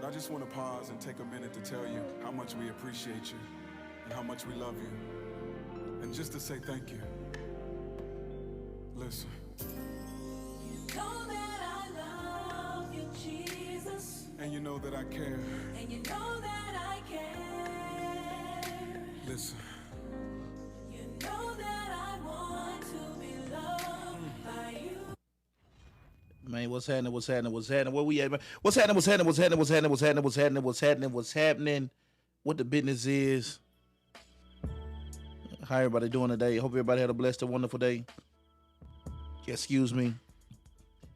But I just want to pause and take a minute to tell you how much we appreciate you and how much we love you. And just to say thank you. Listen. You know that I love you, Jesus. And you know that I care. And you know that I care. Listen. You know that I want to be loved by you. Man, what's happening? What's happening? What's happening? Where we at, man? What's happening? What's happening? What's happening? What's happening? What's happening? What's happening? What's happening? What's happening? What the business is? How everybody doing today? Hope everybody had a blessed and wonderful day. Excuse me.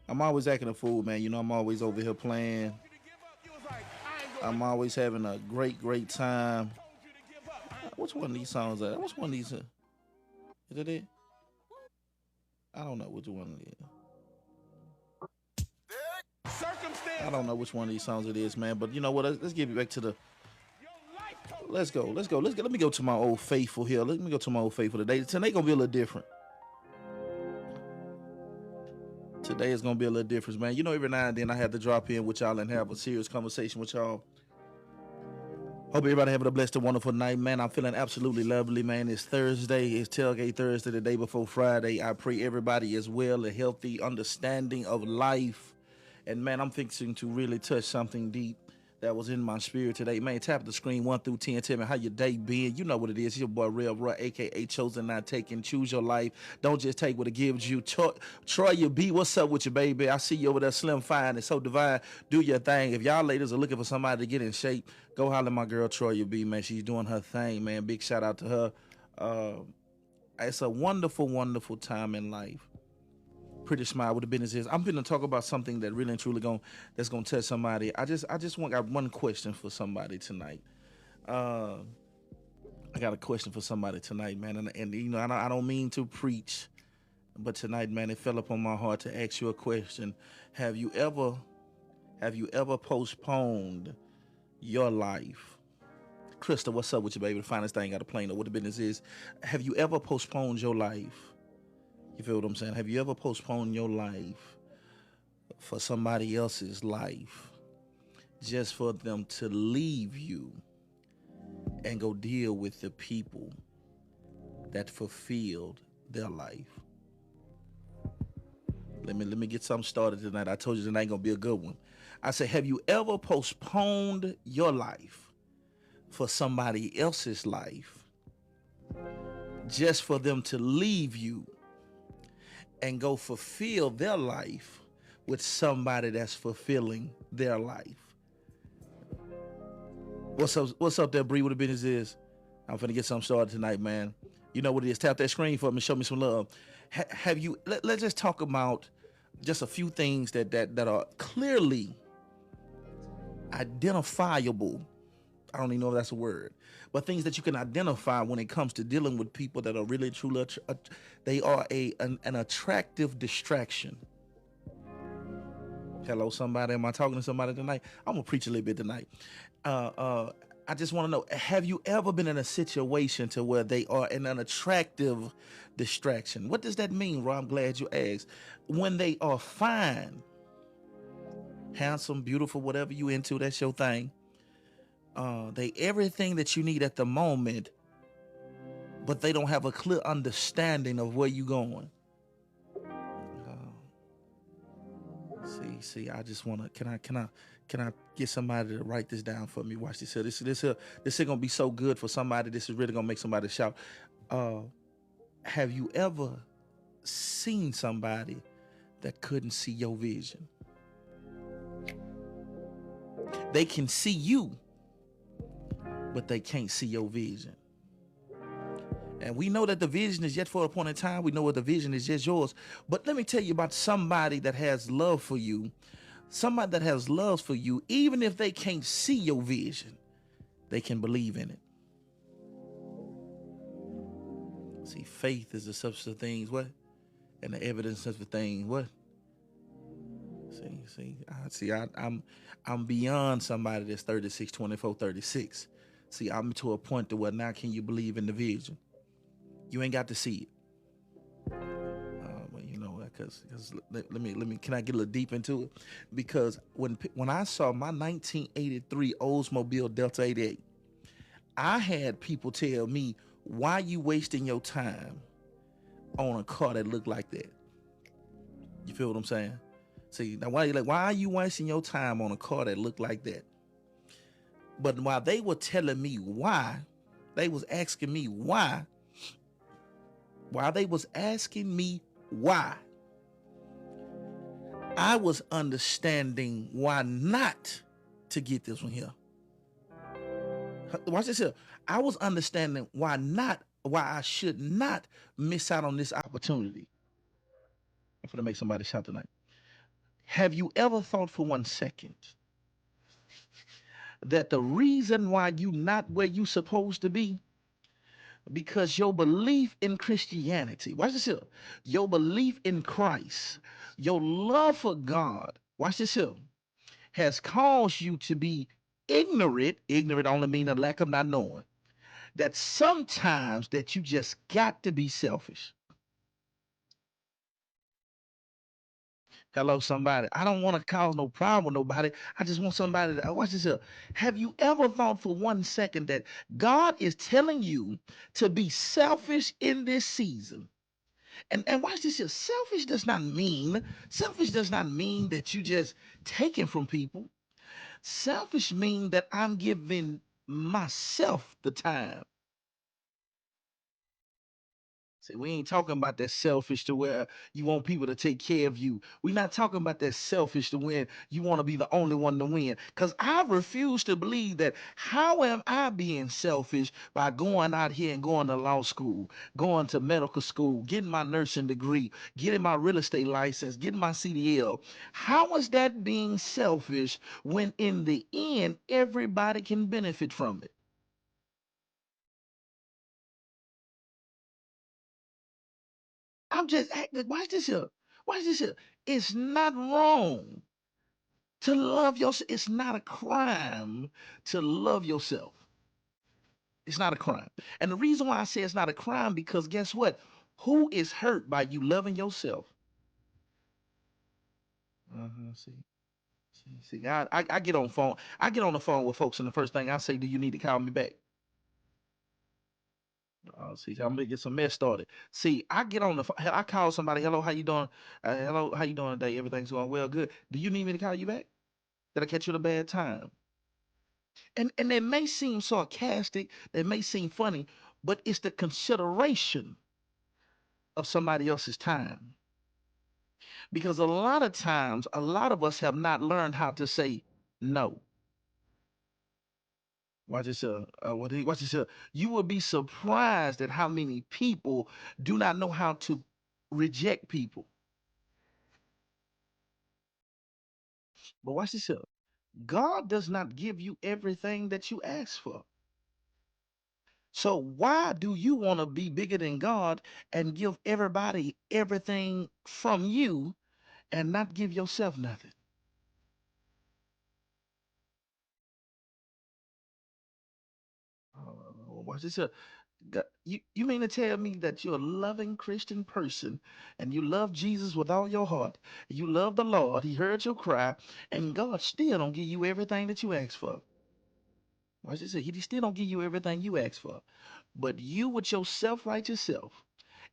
I'm always acting a fool, man. You know, I'm always over here playing. I'm always having a great time. Which one of these songs are? Which one of these? Is it it? I don't know which one it is. I don't know which one of these songs it is, man. But you know what? Let's get back to the. Let's go. Let me go to my old faithful here. Let me go to my old faithful today. Today gonna be a little different. Today is gonna be a little different, man. You know, every now and then I have to drop in with y'all and have a serious conversation with y'all. Hope everybody having a blessed and wonderful night, man. I'm feeling absolutely lovely, man. It's Thursday. It's Tailgate Thursday, the day before Friday. I pray everybody is well, a healthy understanding of life. And, man, I'm fixing to really touch something deep that was in my spirit today. Man, tap the screen 1 through 10. Tell me how your day been. You know what it is. It's your boy, Real Roy, a.k.a. Chosennottaken. Choose your life. Don't just take what it gives you. Troy, you be. What's up with you, baby? I see you over there, slim, fine, and so divine. Do your thing. If y'all ladies are looking for somebody to get in shape, go holler at my girl, Troy, you be, man. She's doing her thing, man. Big shout out to her. It's a wonderful, wonderful time in life. Pretty smile with the business is. I'm going to talk about something that really and truly that's gonna touch somebody. I just got one question for somebody tonight. I got a question for somebody tonight, man. And you know, I don't mean to preach, but tonight, man, it fell upon my heart to ask you a question. Have you ever postponed your life? Krista, what's up with you, baby? The finest thing out of Plano. What the business is. Have you ever postponed your life? You feel what I'm saying? Have you ever postponed your life for somebody else's life just for them to leave you and go deal with the people that fulfilled their life? Let me get something started tonight. I told you tonight ain't gonna be a good one. I said, have you ever postponed your life for somebody else's life just for them to leave you and go fulfill their life with somebody that's fulfilling their life? What's up there, Bree? What the business is? I'm finna get something started tonight, man. You know what it is. Tap that screen for me. Show me some love. Have you? Let's just talk about just a few things that are clearly identifiable. I don't even know if that's a word, but things that you can identify when it comes to dealing with people that are really truly, they are an attractive distraction. Hello, somebody. Am I talking to somebody tonight? I'm gonna preach a little bit tonight. I just want to know: have you ever been in a situation to where they are an unattractive distraction? What does that mean, Rob? I'm glad you asked. When they are fine, handsome, beautiful, whatever you into, that's your thing. They everything that you need at the moment, but they don't have a clear understanding of where you going. See, I just wanna can I get somebody to write this down for me? Watch this here. This is gonna be so good for somebody. This is really gonna make somebody shout. Have you ever seen somebody that couldn't see your vision? They can see you, but they can't see your vision. And we know that the vision is yet for a point in time. We know what the vision is just yours. But let me tell you about somebody that has love for you. Somebody that has love for you, even if they can't see your vision, they can believe in it. See, faith is the substance of things, what? And the evidence of the thing, what? I'm beyond somebody that's 36, 24, 36. See, I'm to a point to where now can you believe in the vision? You ain't got to see it. Well, you know, because let me can I get a little deep into it? Because when I saw my 1983 Oldsmobile Delta 88, I had people tell me, "Why you wasting your time on a car that looked like that?" You feel what I'm saying? See, now why are you wasting your time on a car that looked like that? But while they were telling me why, they was asking me why. While they was asking me why, I was understanding why not to get this one here. Watch this here. I was understanding why I should not miss out on this opportunity. I'm gonna make somebody shout tonight. Have you ever thought for 1 second that the reason why you not where you supposed to be because your belief in Christianity, watch this here, your belief in Christ, your love for God, watch this here, has caused you to be ignorant only mean a lack of not knowing, that sometimes that you just got to be selfish. Hello, somebody. I don't want to cause no problem with nobody. I just want somebody to watch this here. Have you ever thought for 1 second that God is telling you to be selfish in this season? And watch this here. Selfish does not mean that you just taking from people. Selfish mean that I'm giving myself the time. See, we ain't talking about that selfish to where you want people to take care of you. We're not talking about that selfish to win. You want to be the only one to win. Because I refuse to believe that. How am I being selfish by going out here and going to law school, going to medical school, getting my nursing degree, getting my real estate license, getting my CDL? How is that being selfish when in the end everybody can benefit from it? I'm just acting. Watch this here. Watch this here. It's not wrong to love yourself. It's not a crime to love yourself. It's not a crime. And the reason why I say it's not a crime because guess what? Who is hurt by you loving yourself? See, I get on phone. I get on the phone with folks, and the first thing I say, "Do you need to call me back?" See, I'm gonna get some mess started. See, I get on the phone. I call somebody. Hello, how you doing? Hello, how you doing today? Everything's going well, good. Do you need me to call you back? Did I catch you at a bad time? And they may seem sarcastic, they may seem funny, but it's the consideration of somebody else's time. Because a lot of times, a lot of us have not learned how to say no. Watch this. Watch this. You will be surprised at how many people do not know how to reject people. But watch this. God does not give you everything that you ask for. So why do you want to be bigger than God and give everybody everything from you and not give yourself nothing? Watch this. You mean to tell me that you're a loving Christian person and you love Jesus with all your heart? You love the Lord. He heard your cry, and God still don't give you everything that you asked for. Watch this. He still don't give you everything you asked for. But you with your self-righteous self,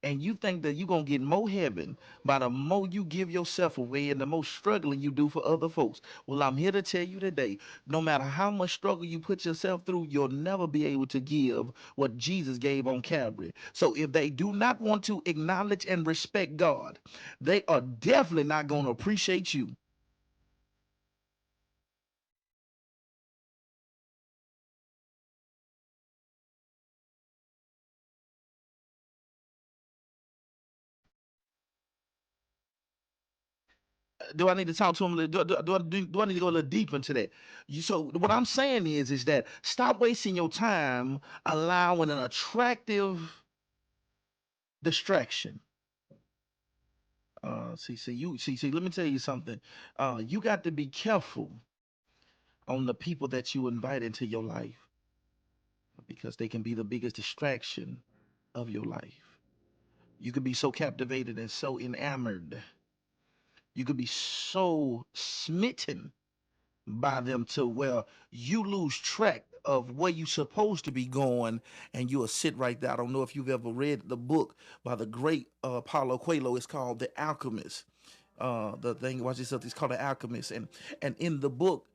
and you think that you're gonna get more heaven by the more you give yourself away and the more struggling you do for other folks. Well, I'm here to tell you today, no matter how much struggle you put yourself through, you'll never be able to give what Jesus gave on Calvary. So if they do not want to acknowledge and respect God, they are definitely not gonna appreciate you. Do I need to talk to him? Do I need to go a little deeper into that? So what I'm saying is that stop wasting your time allowing an attractive distraction. Let me tell you something. You got to be careful on the people that you invite into your life because they can be the biggest distraction of your life. You can be so captivated and so enamored. You could be so smitten by them to where you lose track of where you're supposed to be going, and you'll sit right there. I don't know if you've ever read the book by the great Paulo Coelho. It's called The Alchemist. The thing, watch this, it's called The Alchemist, and in the book,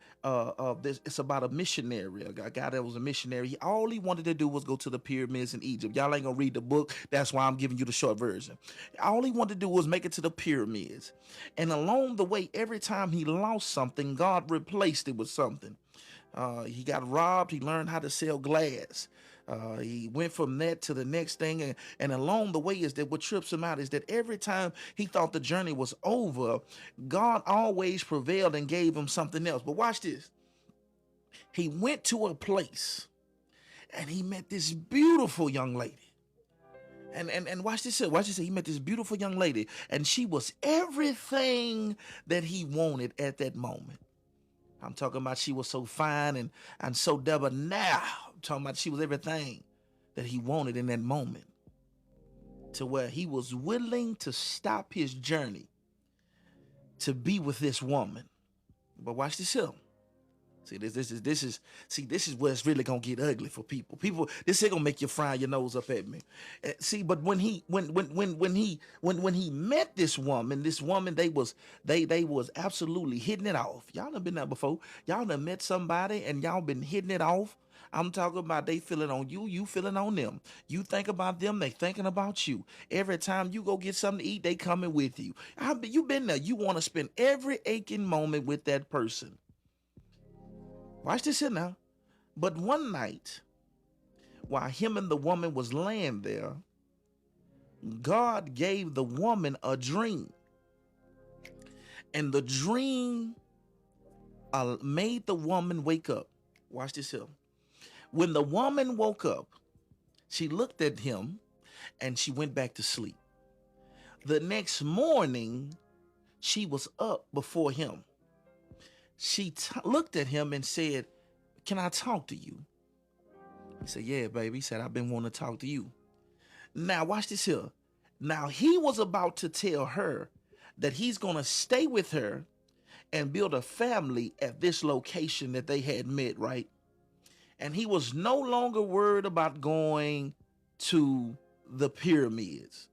this, it's about a missionary, a guy that was a missionary. All he wanted to do was go to the pyramids in Egypt. Y'all ain't gonna read the book. That's why I'm giving you the short version. All he wanted to do was make it to the pyramids, and along the way, every time he lost something, God replaced it with something. He got robbed. He learned how to sell glass. He went from that to the next thing, and along the way is that what trips him out is that every time he thought the journey was over, God always prevailed and gave him something else. But watch this. He went to a place and he met this beautiful young lady. And watch this. Watch this. He met this beautiful young lady, and she was everything that he wanted at that moment. I'm talking about she was so fine and so debonair. I'm talking about she was everything that he wanted in that moment, to where he was willing to stop his journey to be with this woman. But watch this here. See, this is where it's really gonna get ugly for people. This is gonna make you frown your nose up at me. See, but when he met this woman, they was absolutely hitting it off. Y'all done been there before. Y'all done met somebody and y'all been hitting it off. I'm talking about they feeling on you, you feeling on them. You think about them, they thinking about you. Every time you go get something to eat, they coming with you. You been there. You want to spend every aching moment with that person. Watch this here now. But one night, while him and the woman was laying there, God gave the woman a dream. And the dream made the woman wake up. Watch this here. When the woman woke up, she looked at him and she went back to sleep. The next morning, she was up before him. She looked at him and said, "Can I talk to you?" He said, "Yeah, baby." He said, "I've been wanting to talk to you." Now, watch this here. Now, he was about to tell her that he's going to stay with her and build a family at this location that they had met, right? And he was no longer worried about going to the pyramids.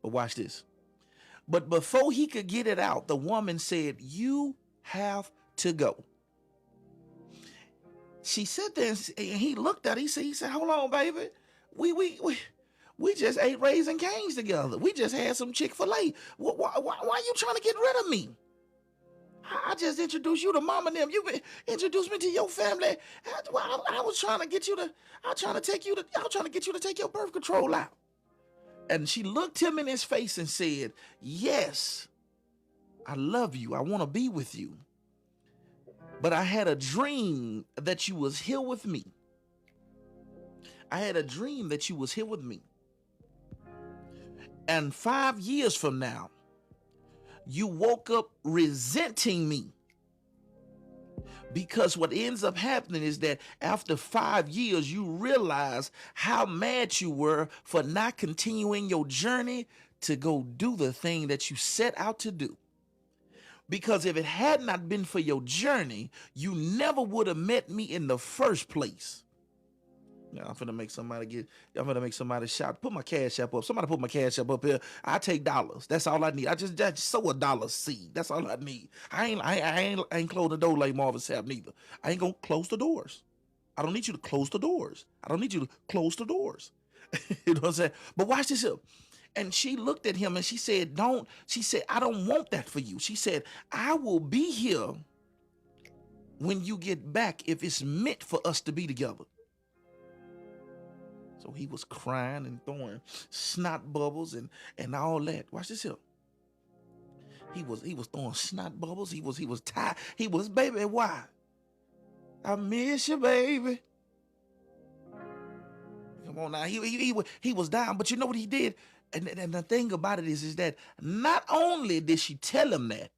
But watch this. But before he could get it out, the woman said, "You have to go." She sat there and he looked at her. He said, "Hold on, baby. We just ate Raisin Cane's together. We just had some Chick-fil-A. Why are you trying to get rid of me? I just introduced you to mom and them. You introduced me to your family. I was trying to get you to. I was trying to get you to take your birth control out." And she looked him in his face and said, "Yes, I love you. I want to be with you. But I had a dream that you was here with me. I had a dream that you was here with me. And 5 years from now, you woke up resenting me. Because what ends up happening is that after 5 years, you realize how mad you were for not continuing your journey to go do the thing that you set out to do. Because if it had not been for your journey, you never would have met me in the first place." Now I'm finna make somebody shout. Put my cash app up. Somebody put my cash app up here. I take dollars. That's all I need. I just sow a dollar seed. That's all I need. I ain't close the door like Marvin Sapp neither. I ain't gonna close the doors. I don't need you to close the doors. I don't need you to close the doors. You know what I'm saying? But watch this up. And she looked at him and she said, "I don't want that for you." She said, "I will be here when you get back if it's meant for us to be together." So he was crying and throwing snot bubbles and all that. Watch this here. He was throwing snot bubbles. He was tired. He was, "Baby, why? I miss you, baby." Come on now. He was down, but you know what he did? And the thing about it is that not only did she tell him that,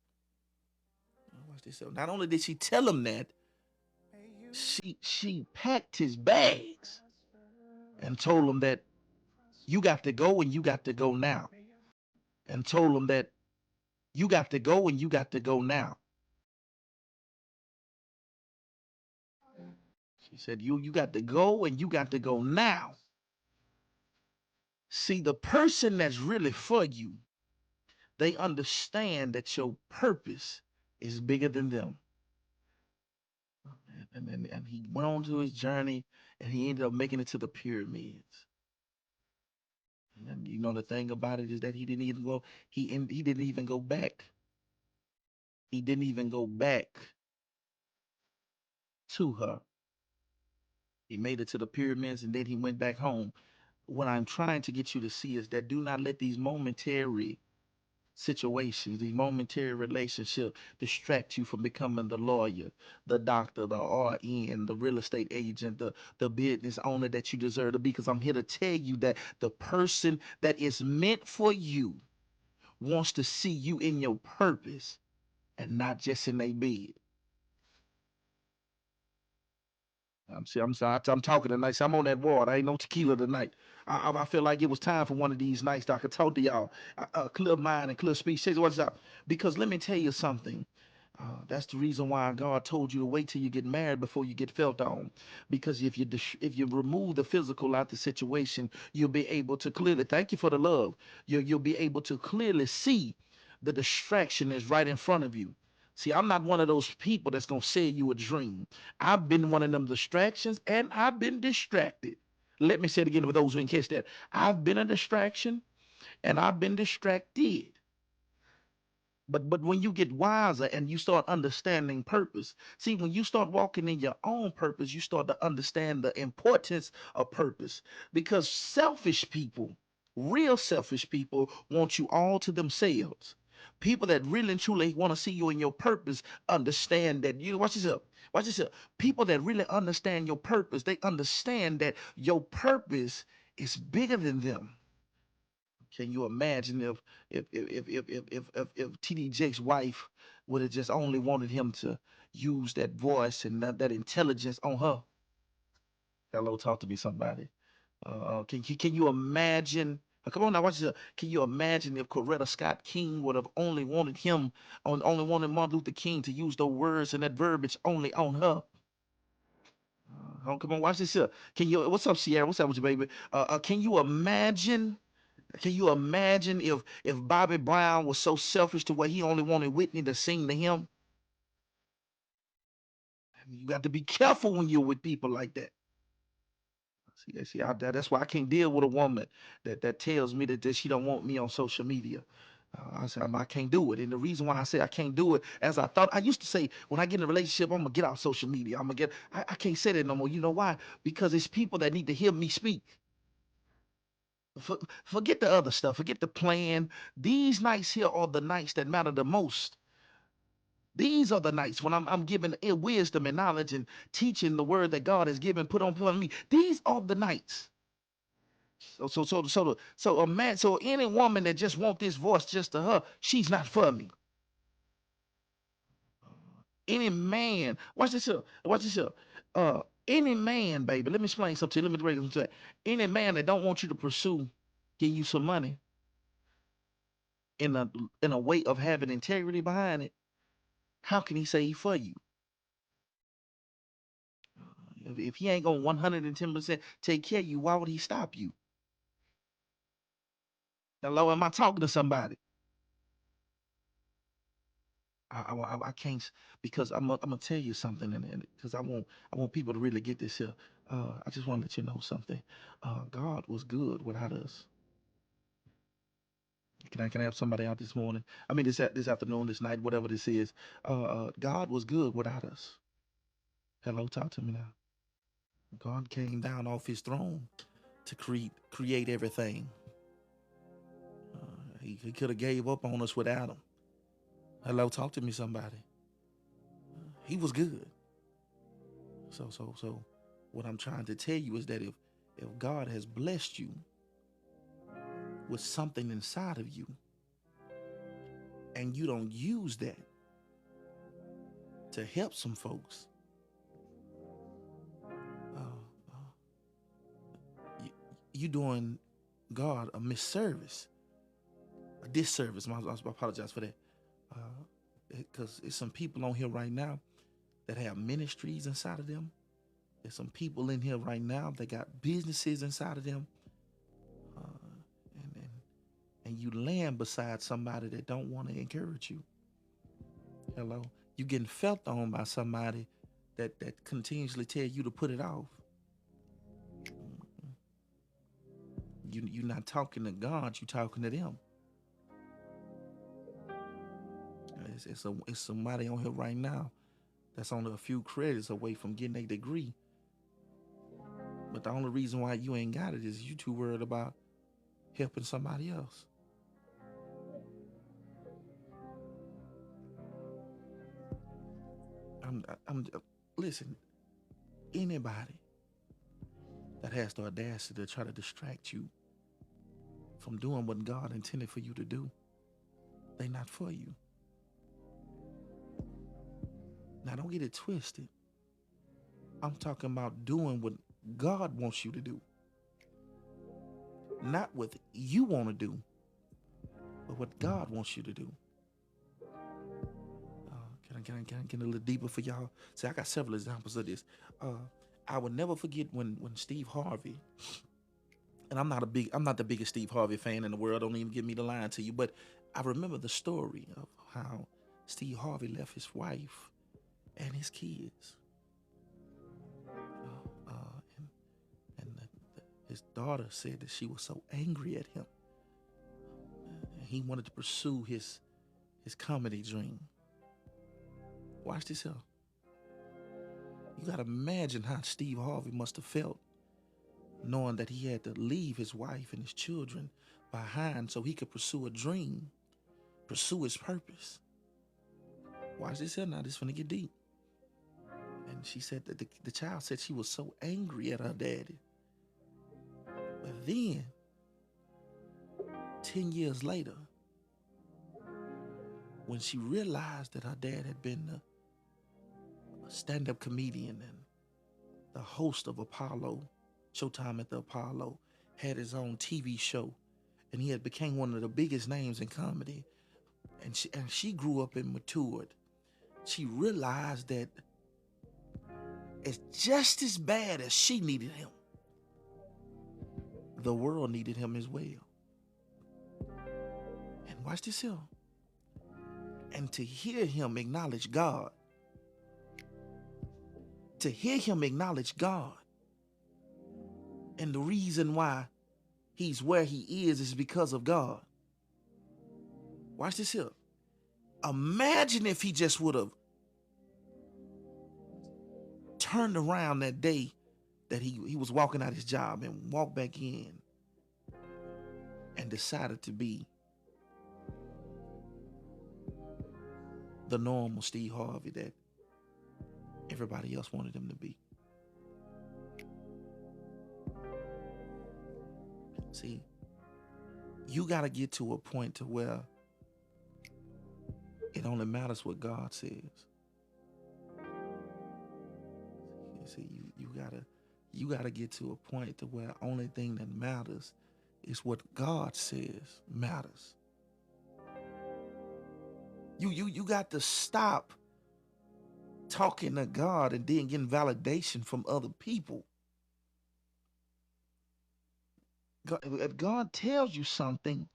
watch this out. Not only did she tell him that, she packed his bags and told him that you got to go and you got to go now. And told him that You got to go and you got to go now. She said, you got to go and you got to go now. See, the person that's really for you, they understand that your purpose is bigger than them. And he went on to his journey and he ended up making it to the pyramids. And you know the thing about it is that he didn't even go. He didn't even go back. He didn't even go back to her. He made it to the pyramids and then he went back home. What I'm trying to get you to see is that do not let these momentary situations, these momentary relationships distract you from becoming the lawyer, the doctor, the RN, the real estate agent, the business owner that you deserve to be. Because I'm here to tell you that the person that is meant for you wants to see you in your purpose and not just in their bed. I'm sorry. I'm talking tonight. So I'm on that water. I ain't no tequila tonight. I feel like it was time for one of these nights that I could talk to y'all. Clear mind and clear speech. Say what's up. Because let me tell you something. That's the reason why God told you to wait till you get married before you get felt on. Because if you remove the physical out the situation, you'll be able to clearly. Thank you for the love. You'll be able to clearly see the distraction is right in front of you. See, I'm not one of those people that's gonna sell you a dream. I've been one of them distractions, and I've been distracted. Let me say it again for those who didn't catch that. I've been a distraction, and I've been distracted. But when you get wiser and you start understanding purpose, see, when you start walking in your own purpose, you start to understand the importance of purpose. Because selfish people, real selfish people, want you all to themselves. People that really and truly want to see you in your purpose understand that you watch this up. Watch this up. People that really understand your purpose, they understand that your purpose is bigger than them. Can you imagine if TD Jake's wife would have just only wanted him to use that voice and that intelligence on her? Hello, talk to me, somebody. Can you imagine? Come on now, watch this. Can you imagine if Coretta Scott King would have only wanted only wanted Martin Luther King to use those words and that verbiage only on her? Come on, watch this here. Can you? What's up, Sierra? What's up with you, baby? Can you imagine? Can you imagine if Bobby Brown was so selfish to where he only wanted Whitney to sing to him? You got to be careful when you're with people like that. See out there. That's why I can't deal with a woman that tells me that she don't want me on social media. I said I can't do it, and the reason why I say I can't do it, as I thought I used to say, when I get in a relationship, I'm gonna get off social media. I'm gonna get. I can't say that no more. You know why? Because it's people that need to hear me speak. Forget the other stuff. Forget the plan. These nights here are the nights that matter the most. These are the nights when I'm giving wisdom and knowledge and teaching the word that God has given, put on front of me. These are the nights. So a man, so any woman that just want this voice just to her, she's not for me. Any man, watch this here. Watch this here. Any man, baby, let me explain something to you. Let me break it to you. Any man that don't want you to pursue, give you some money in a in a way of having integrity behind it, how can he say he for you? If he ain't gonna 110% take care of you, why would he stop you? Hello, am I talking to somebody? I can't because I'm gonna tell you something, and because I want people to really get this here. I just want to let you know something. God was good without us. Can I have somebody out this morning? I mean this afternoon, this night, whatever this is. God was good without us. Hello, talk to me now. God came down off his throne to create everything. He could have gave up on us without him. Hello, talk to me, somebody. He was good. So what I'm trying to tell you is that if God has blessed you with something inside of you and you don't use that to help some folks, you, you doing God a misservice, a disservice. I apologize for that. Because there's some people on here right now that have ministries inside of them. There's some people in here right now that got businesses inside of them, uh, and, and and you land beside somebody that don't want to encourage you. Hello, you getting felt on by somebody that continuously tell you to put it off. You're not talking to God, you talking to them. It's somebody on here right now that's only a few credits away from getting a degree, but the only reason why you ain't got it is you too worried about helping somebody else. I'm listen. Anybody that has the audacity to try to distract you from doing what God intended for you to do, they not for you. Now don't get it twisted. I'm talking about doing what God wants you to do, not what you want to do, but what God wants you to do. Can I get a little deeper for y'all? See, I got several examples of this. I would never forget when Steve Harvey, and I'm not the biggest Steve Harvey fan in the world. Don't even get me to lying to you, but I remember the story of how Steve Harvey left his wife and his kids, and his daughter said that she was so angry at him, and he wanted to pursue his comedy dream. Watch this here. You gotta imagine how Steve Harvey must have felt knowing that he had to leave his wife and his children behind so he could pursue a dream, pursue his purpose. Watch this here now, this is gonna get deep. And she said that the child said she was so angry at her daddy. But then, 10 years later, when she realized that her dad had been a stand-up comedian and the host of Apollo, Showtime at the Apollo, had his own TV show, and he had became one of the biggest names in comedy. And she grew up and matured. She realized that it's just as bad as she needed him, the world needed him as well. And watch this here. And to hear him acknowledge God, to hear him acknowledge God, and the reason why he's where he is because of God. Watch this here. Imagine if he just would have turned around that day that he was walking out his job and walked back in and decided to be the normal Steve Harvey that everybody else wanted him to be. See, you got to get to a point to where it only matters what God says. See, you gotta get to a point to where the only thing that matters is what God says matters. You got to stop talking to God and then getting validation from other people. If God tells you something,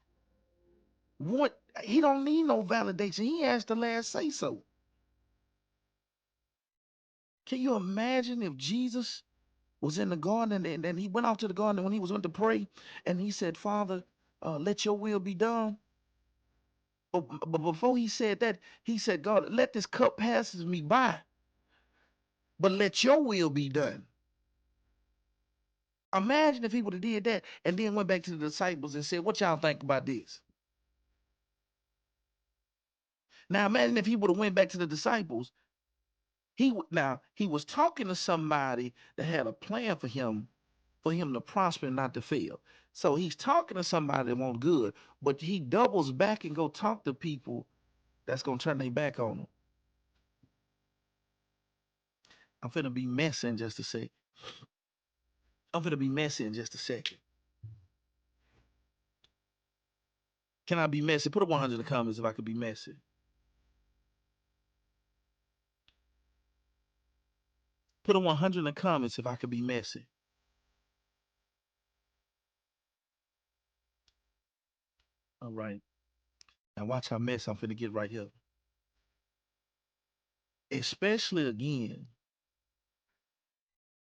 what he don't need no validation. He has the last say so. Can you imagine if Jesus was in the garden and he went out to the garden when he was going to pray and he said, Father, let your will be done. But before he said that, he said, God, let this cup passes me by, but let your will be done. Imagine if he would have did that and then went back to the disciples and said, what y'all think about this? Now imagine if he would have went back to the disciples. He was talking to somebody that had a plan for him to prosper and not to fail. So he's talking to somebody that wants good, but he doubles back and go talk to people that's gonna turn their back on him. I'm finna be messy in just a sec. I'm finna be messy in just a second. Can I be messy? Put a 100 in the comments if I could be messy. Put a 100 in the comments if I could be messy. All right. Now watch how messy I'm finna get right here. Especially again,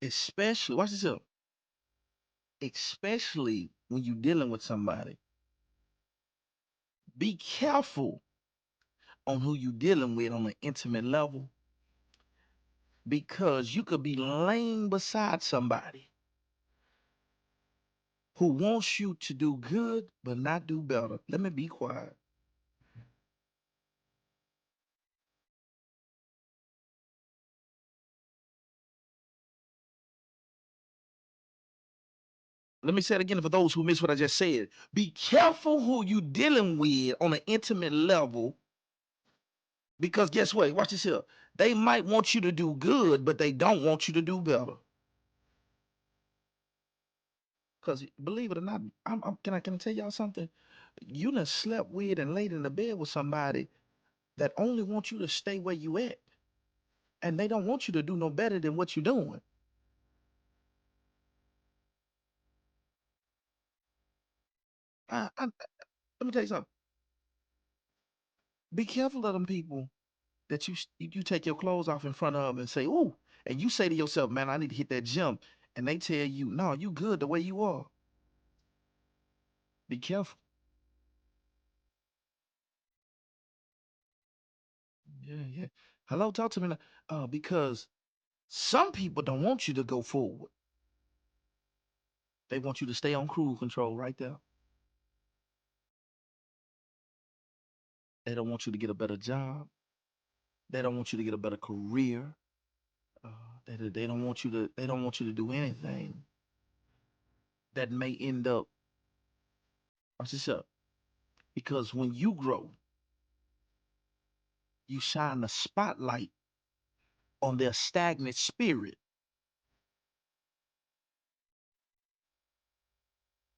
especially, watch this up. Especially when you're dealing with somebody, be careful on who you dealing with on an intimate level because you could be laying beside somebody who wants you to do good but not do better. Let me be quiet. Let me say it again for those who missed what I just said. Be careful who you dealing with on an intimate level because guess what? Watch this here. They might want you to do good, but they don't want you to do better. Because believe it or not, can I tell y'all something? You done slept with and laid in the bed with somebody that only wants you to stay where you at. And they don't want you to do no better than what you're doing. Let me tell you something. Be careful of them people that you take your clothes off in front of and say, ooh, and you say to yourself, man, I need to hit that gym. And they tell you, no, you good the way you are. Be careful. Yeah, yeah. Hello, talk to me now. Because some people don't want you to go forward. They want you to stay on cruise control right there. They don't want you to get a better job. They don't want you to get a better career. Uh, they don't want you to. They don't want you to do anything that may end up. Watch this up. Because when you grow, you shine the spotlight on their stagnant spirit.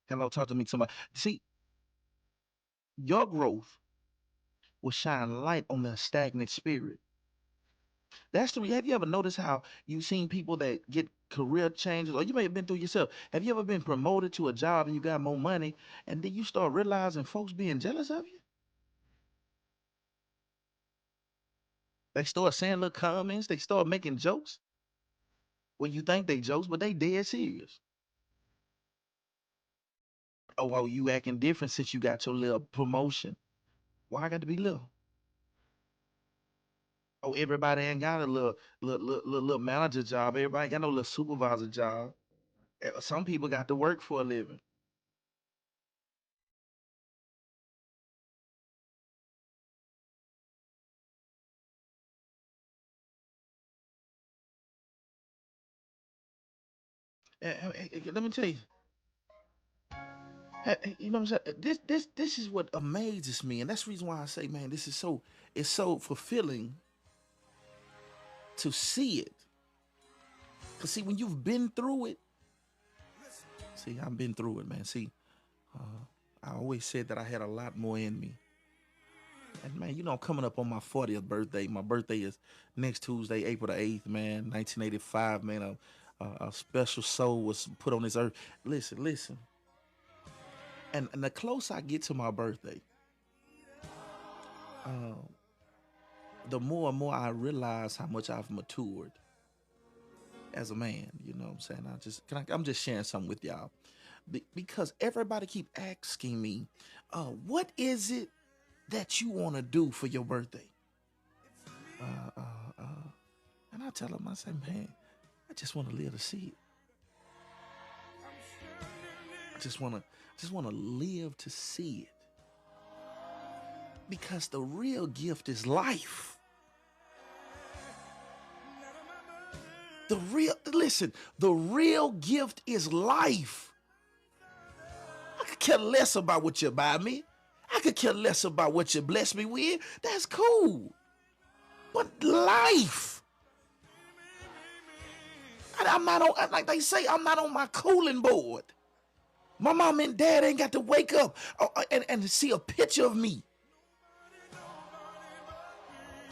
Hello, talk to me, somebody. See, your growth will shine light on their stagnant spirit. That's the. Have you ever noticed how you've seen people that get career changes, or you may have been through yourself? Have you ever been promoted to a job and you got more money, and then you start realizing folks being jealous of you? They start saying little comments. They start making jokes. Well, you think they jokes, but they dead serious. Oh, well, you acting different since you got your little promotion. Why I got to be little? Oh, everybody ain't got a little manager job. Everybody ain't got no little supervisor job. Some people got to work for a living. Let me tell you. You know what I'm saying? This is what amazes me, and that's the reason why I say, man, this is so it's so fulfilling to see it. Cause see, when you've been through it, see, I've been through it, man. See, I always said that I had a lot more in me. And man, you know, I'm coming up on my 40th birthday. My birthday is next Tuesday, April the 8th, man, 1985, man. A special soul was put on this earth. Listen. And the closer I get to my birthday, um, the more and more I realize how much I've matured as a man. You know what I'm saying? I'm just sharing something with y'all. Because everybody keep asking me, what is it that you want to do for your birthday? Uh, uh, uh, and I tell them, I say, man, I just want to live to see it. I just want to live to see it. Because the real gift is life. The real gift is life. I could care less about what you buy me. I could care less about what you bless me with. That's cool. But life. I'm not on, like they say, I'm not on my cooling board. My mom and dad ain't got to wake up and see a picture of me.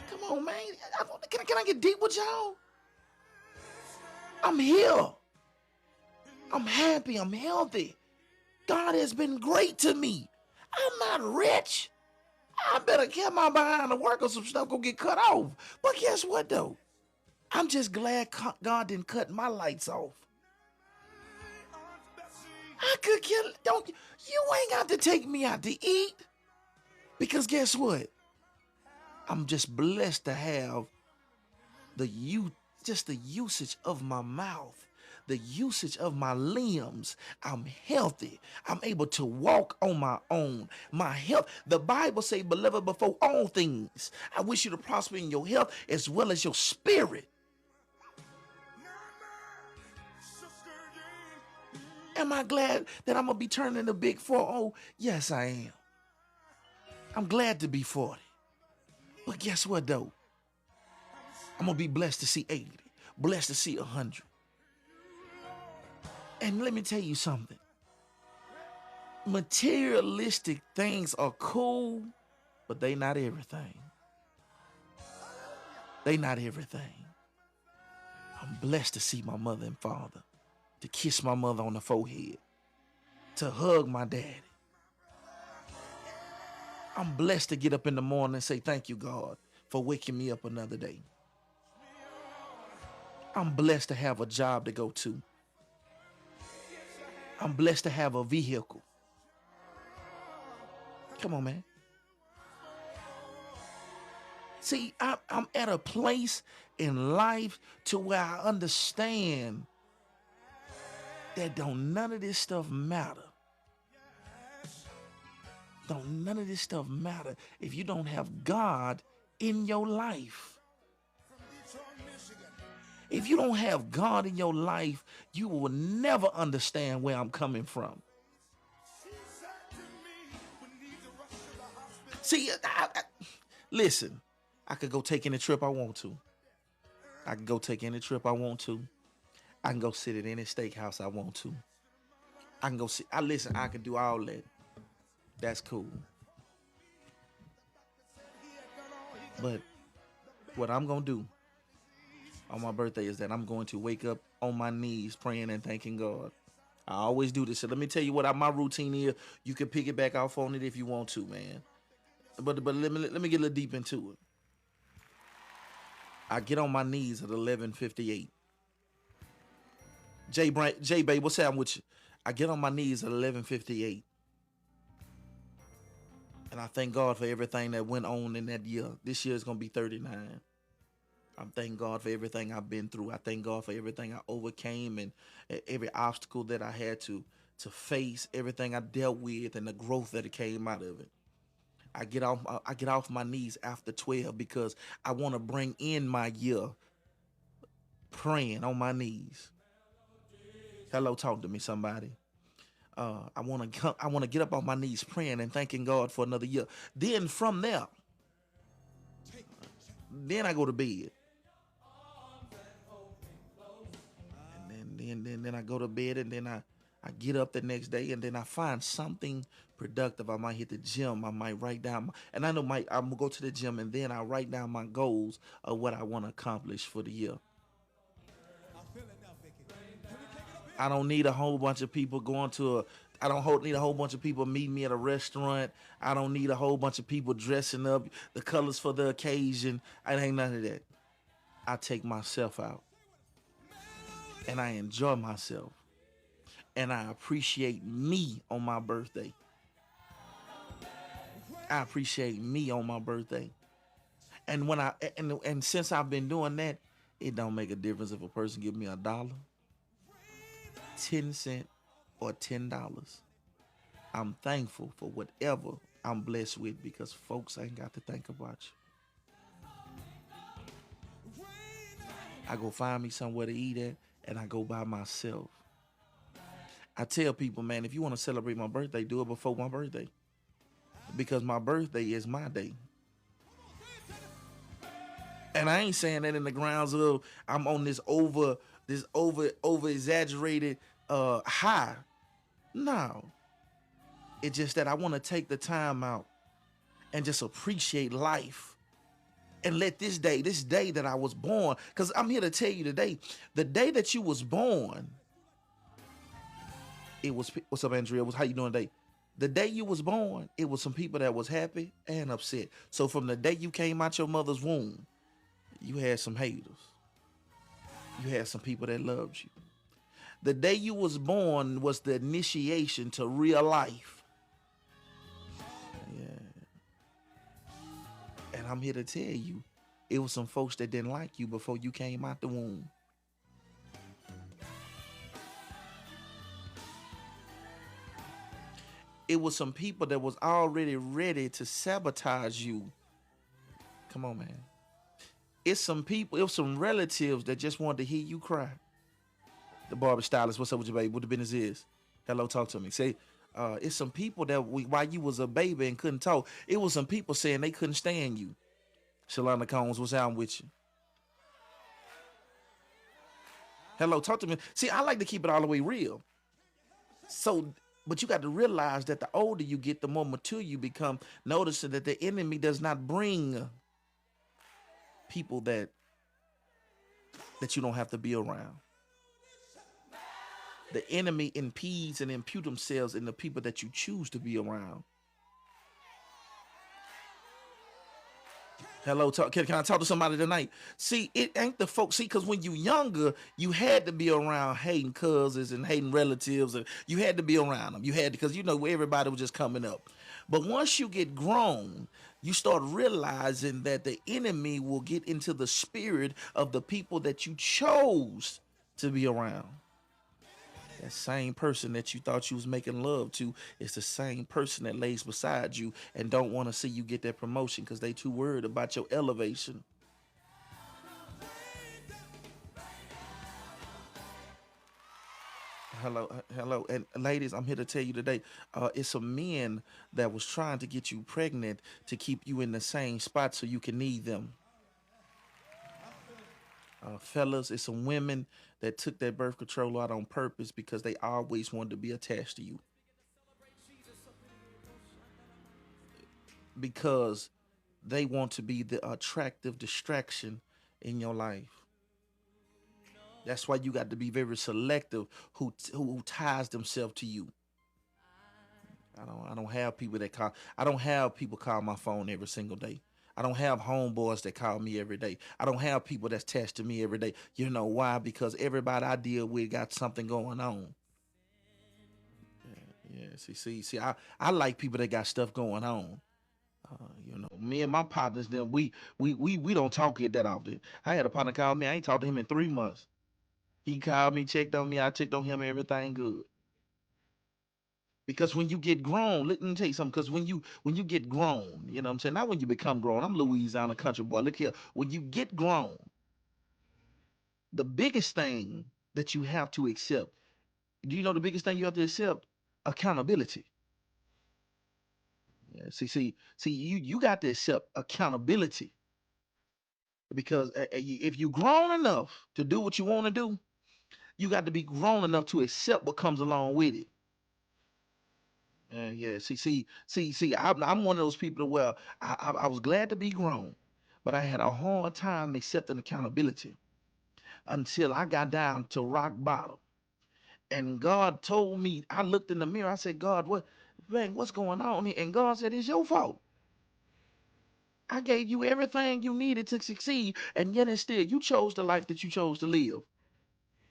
Come on, man. Can I get deep with y'all? I'm here. I'm happy. I'm healthy. God has been great to me. I'm not rich. I better get my behind to work or some stuff gonna get cut off. But guess what though? I'm just glad God didn't cut my lights off. I could kill. Don't you ain't got to take me out to eat. Because guess what? I'm just blessed to have the usage of my mouth, the usage of my limbs. I'm healthy. I'm able to walk on my own. My health, the Bible says, beloved, before all things, I wish you to prosper in your health as well as your spirit. Am I glad that I'm going to be turning the big 40? Yes, I am. I'm glad to be 40. But guess what, though? I'm going to be blessed to see 80, blessed to see 100. And let me tell you something. Materialistic things are cool, but they not everything. They not everything. I'm blessed to see my mother and father, to kiss my mother on the forehead, to hug my daddy. I'm blessed to get up in the morning and say, thank you, God, for waking me up another day. I'm blessed to have a job to go to. I'm blessed to have a vehicle. Come on, man. See, I'm at a place in life to where I understand that don't none of this stuff matter. Don't none of this stuff matter if you don't have God in your life. If you don't have God in your life, you will never understand where I'm coming from. See, listen, I could go take any trip I want to. I can go take any trip I want to. I can go sit at any steakhouse I want to. I can go sit. I can do all that. That's cool. But what I'm going to do on my birthday is that I'm going to wake up on my knees praying and thanking God. I always do this. So let me tell you what my routine is. You can pick it back off on it if you want to, man. But let me get a little deep into it. I get on my knees at 11:58. Jay Bay, what's up with you? I get on my knees at 11:58. And I thank God for everything that went on in that year. This year is going to be 39. I'm thanking God for everything I've been through. I thank God for everything I overcame and every obstacle that I had to face, everything I dealt with and the growth that came out of it. I get off my knees after 12 because I want to bring in my year praying on my knees. Hello, talk to me, somebody. I want to get up on my knees praying and thanking God for another year. Then from there, then I go to bed. And then I go to bed, and then I get up the next day, and then I find something productive. I might hit the gym. I might write down, and I know I'm gonna go to the gym, and then I write down my goals of what I want to accomplish for the year. I don't need a whole bunch of people going to I don't need a whole bunch of people meeting me at a restaurant. I don't need a whole bunch of people dressing up, the colors for the occasion. I ain't none of that. I take myself out. And I enjoy myself. And I appreciate me on my birthday. I appreciate me on my birthday. And when and since I've been doing that, it don't make a difference if a person give me $1, 10 cents, or $10. I'm thankful for whatever I'm blessed with because folks ain't got to think about you. I go find me somewhere to eat at, and I go by myself. I tell people, man, if you want to celebrate my birthday, do it before my birthday. Because my birthday is my day. And I ain't saying that in the grounds of I'm on this over exaggerated high. No. It's just that I want to take the time out and just appreciate life And let this day that I was born, because I'm here to tell you today, the day that you was born, it was, what's up, Andrea? How you doing today? The day you was born, it was some people that was happy and upset. So from the day you came out your mother's womb, you had some haters. You had some people that loved you. The day you was born was the initiation to real life. Yeah. And I'm here to tell you, it was some folks that didn't like you before you came out the womb. It was some people that was already ready to sabotage you. Come on, man. It's some people, it was some relatives that just wanted to hear you cry. The barber stylist, what's up with you, baby? What the business is? Hello, talk to me. Say, it's some people that while you was a baby and couldn't talk, it was some people saying they couldn't stand you. Shalana Combs, what's down with you? Hello, talk to me. See, I like to keep it all the way real. So, but you got to realize that the older you get, the more mature you become, noticing that the enemy does not bring people that you don't have to be around. The enemy impedes and impute themselves in the people that you choose to be around. Hello, can I talk to somebody tonight? See, it ain't the folks. See, because when you younger, you had to be around hating cousins and hating relatives, and you had to be around them. You had to, because you know everybody was just coming up. But once you get grown, you start realizing that the enemy will get into the spirit of the people that you chose to be around. That same person that you thought you was making love to is the same person that lays beside you and don't want to see you get that promotion because they too worried about your elevation. Hello, and ladies, I'm here to tell you today, it's some men that was trying to get you pregnant to keep you in the same spot so you can need them. Fellas, it's some women that took that birth control out on purpose because they always wanted to be attached to you. Because they want to be the attractive distraction in your life. That's why you got to be very selective who ties themselves to you. I don't have people that call. I don't have people call my phone every single day. I don't have homeboys that call me every day. I don't have people that's texting me every day. You know why? Because everybody I deal with got something going on. Yeah. See. I like people that got stuff going on. Me and my partners, then we don't talk it that often. I had a partner call me. I ain't talked to him in 3 months. He called me, checked on me. I checked on him. Everything good. Because when you get grown, let me tell you something. Because when you get grown, you know what I'm saying. Not when you become grown. I'm Louisiana country boy. Look here. When you get grown, the biggest thing that you have to accept. Do you know the biggest thing you have to accept? Accountability. Yeah, see. You got to accept accountability. Because if you're grown enough to do what you want to do, you got to be grown enough to accept what comes along with it. Yeah. I'm one of those people where I was glad to be grown, but I had a hard time accepting accountability until I got down to rock bottom. And God told me, I looked in the mirror, I said, God, what's going on here? And God said, it's your fault. I gave you everything you needed to succeed, and yet and still you chose the life that you chose to live.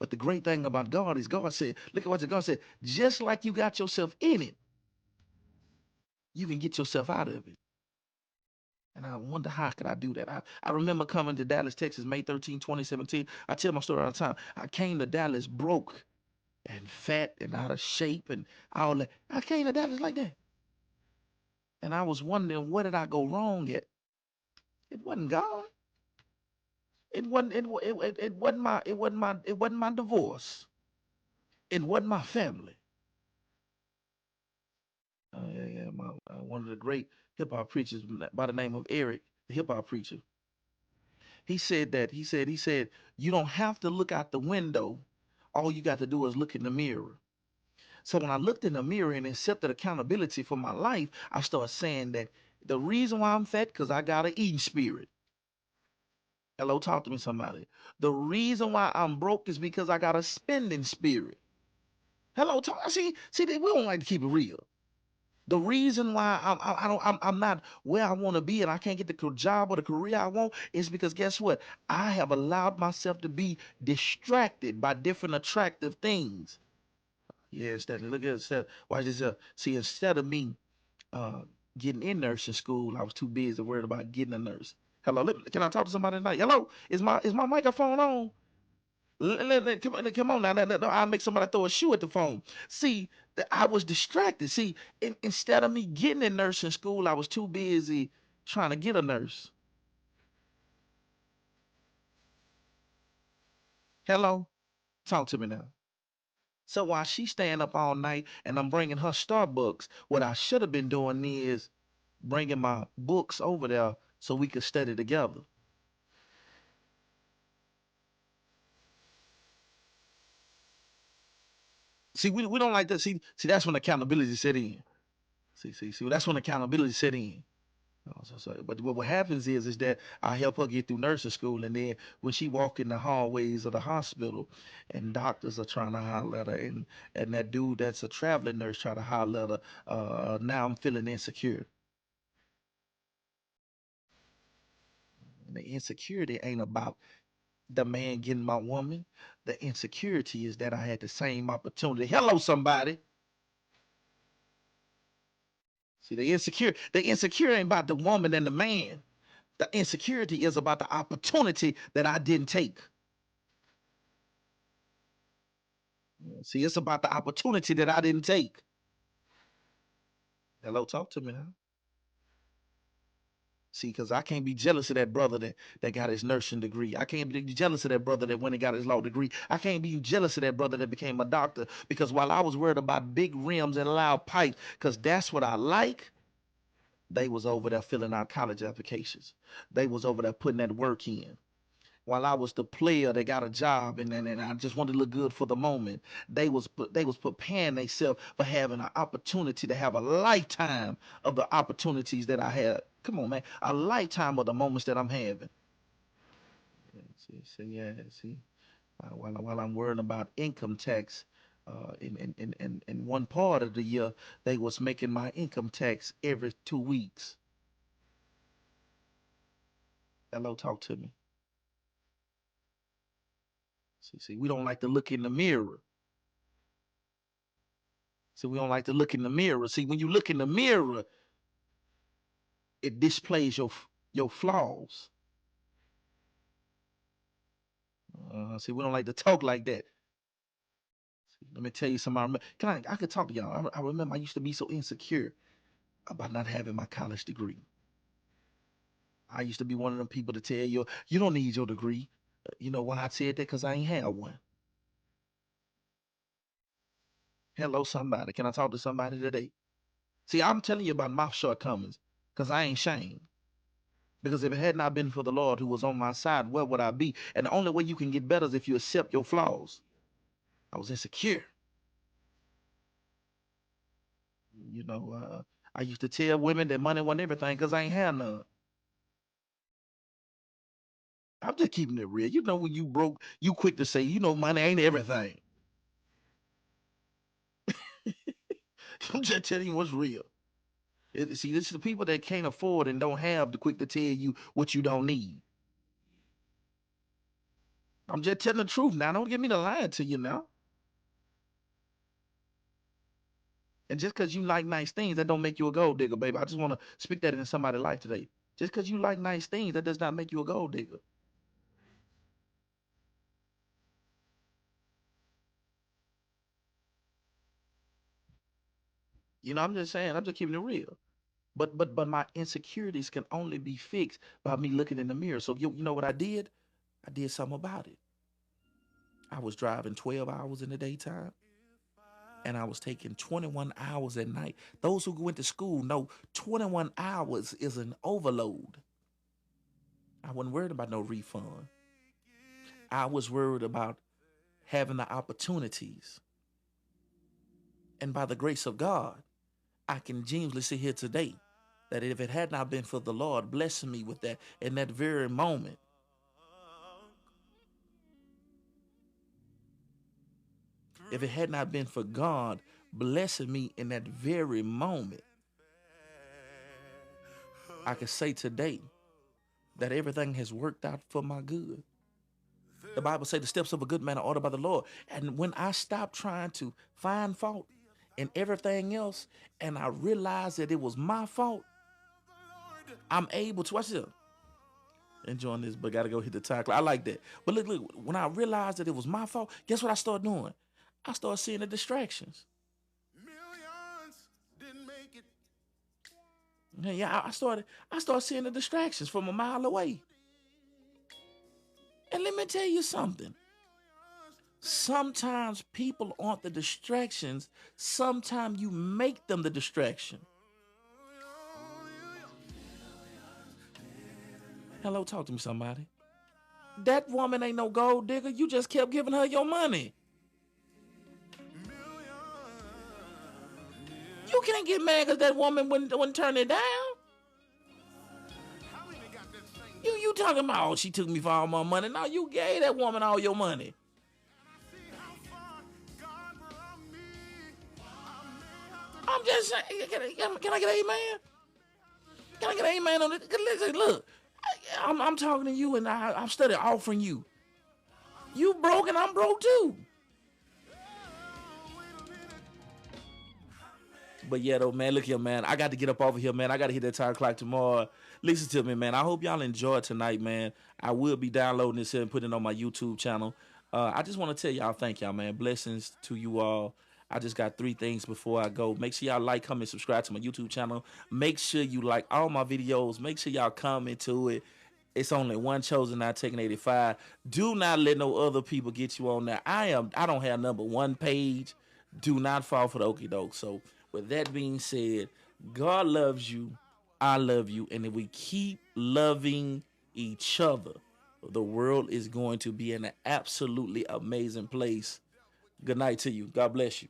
But the great thing about God is God said, look at what God said, just like you got yourself in it, you can get yourself out of it. And I wonder how could I do that? I remember coming to Dallas, Texas, May 13, 2017. I tell my story all the time. I came to Dallas broke and fat and out of shape and all that. I came to Dallas like that. And I was wondering, where did I go wrong at? It wasn't God. It wasn't my divorce. It wasn't my family. One of the great hip hop preachers by the name of Eric, the hip hop preacher. He said, you don't have to look out the window. All you got to do is look in the mirror. So when I looked in the mirror and accepted accountability for my life, I started saying that the reason why I'm fat, because I got an eating spirit. Hello, talk to me, somebody. The reason why I'm broke is because I got a spending spirit. Hello, talk. See, we don't like to keep it real. The reason why I'm not where I want to be and I can't get the job or the career I want is because guess what? I have allowed myself to be distracted by different attractive things. Yeah, Stephanie, look at that. Watch this up. See, instead of me uh, getting in nursing school, I was too busy worried about getting a nurse. Hello, can I talk to somebody tonight? Hello, is my microphone on? Come on now. I'll make somebody throw a shoe at the phone. See, I was distracted. See, instead of me getting in nursing school, I was too busy trying to get a nurse. Hello? Talk to me now. So while she's staying up all night and I'm bringing her Starbucks, what I should have been doing is bringing my books over there so we could study together. See, we don't like that. See, that's when accountability set in. See, that's when accountability set in. Oh, but what happens is that I help her get through nursing school, and then when she walk in the hallways of the hospital, and doctors are trying to holler at her, and that dude that's a traveling nurse trying to holler at her, now I'm feeling insecure. And the insecurity ain't about the man getting my woman. The insecurity is that I had the same opportunity. Hello, somebody. See, the insecure ain't about the woman and the man. The insecurity is about the opportunity that I didn't take. See, it's about the opportunity that I didn't take. Hello, talk to me now. See, because I can't be jealous of that brother that got his nursing degree. I can't be jealous of that brother that went and got his law degree. I can't be jealous of that brother that became a doctor. Because while I was worried about big rims and loud pipes, because that's what I like, they was over there filling out college applications. They was over there putting that work in. While I was the player that got a job and I just wanted to look good for the moment, they was preparing themselves for having an opportunity to have a lifetime of the opportunities that I had. Come on, man, a lifetime of the moments that I'm having. See. While I'm worrying about income tax, in one part of the year, they was making my income tax every 2 weeks. Hello, talk to me. See, we don't like to look in the mirror. See, we don't like to look in the mirror. See, when you look in the mirror, it displays your flaws. See, we don't like to talk like that. See, let me tell you something. I could talk to y'all. I remember I used to be so insecure about not having my college degree. I used to be one of them people to tell you don't need your degree. You know why I said that? Because I ain't had one. Hello, somebody. Can I talk to somebody today? See, I'm telling you about my shortcomings because I ain't shamed. Because if it had not been for the Lord who was on my side, where would I be? And the only way you can get better is if you accept your flaws. I was insecure. You know, I used to tell women that money wasn't everything because I ain't had none. I'm just keeping it real. You know, when you broke, you quick to say, money ain't everything. I'm just telling you what's real. See, this is the people that can't afford and don't have the quick to tell you what you don't need. I'm just telling the truth now. Don't get me to lying to you now. And just because you like nice things, that don't make you a gold digger, baby. I just want to speak that into somebody's life today. Just because you like nice things, that does not make you a gold digger. I'm just saying, I'm just keeping it real. But my insecurities can only be fixed by me looking in the mirror. So you know what I did? I did something about it. I was driving 12 hours in the daytime and I was taking 21 hours at night. Those who went to school know 21 hours is an overload. I wasn't worried about no refund. I was worried about having the opportunities. And by the grace of God, I can genuinely sit here today that if it had not been for the Lord blessing me with that in that very moment, If it had not been for God blessing me in that very moment, I could say today that everything has worked out for my good. The Bible says the steps of a good man are ordered by the Lord. And when I stopped trying to find fault in everything else, and I realized that it was my fault, I'm able to, watch this, enjoying this, but gotta go hit the tackle. I like that. But look, when I realized that it was my fault, guess what I started doing? I started seeing the distractions. Yeah, I started seeing the distractions from a mile away. And let me tell you something. Sometimes people aren't the distractions. Sometimes you make them the distraction. Hello, talk to me, somebody. That woman ain't no gold digger. You just kept giving her your money. You can't get mad because that woman wouldn't turn it down. You talking about, oh, she took me for all my money. No, you gave that woman all your money. I'm just saying, can I get an amen? Can I get an amen on it? Listen, look, I'm talking to you, and I'm studying offering you. You broke and I'm broke too. But yeah, though, man, look here, man. I got to get up over here, man. I got to hit that time clock tomorrow. Listen to me, man. I hope y'all enjoyed tonight, man. I will be downloading this and putting it on my YouTube channel. I just want to tell y'all, thank y'all, man. Blessings to you all. I just got 3 things before I go. Make sure y'all like, comment, subscribe to my YouTube channel. Make sure you like all my videos. Make sure y'all comment to it. It's only one Chosennottaken 85. Do not let no other people get you on there. I don't have number 1 page. Do not fall for the okie doke. So with that being said, God loves you. I love you. And if we keep loving each other, the world is going to be in an absolutely amazing place. Good night to you. God bless you.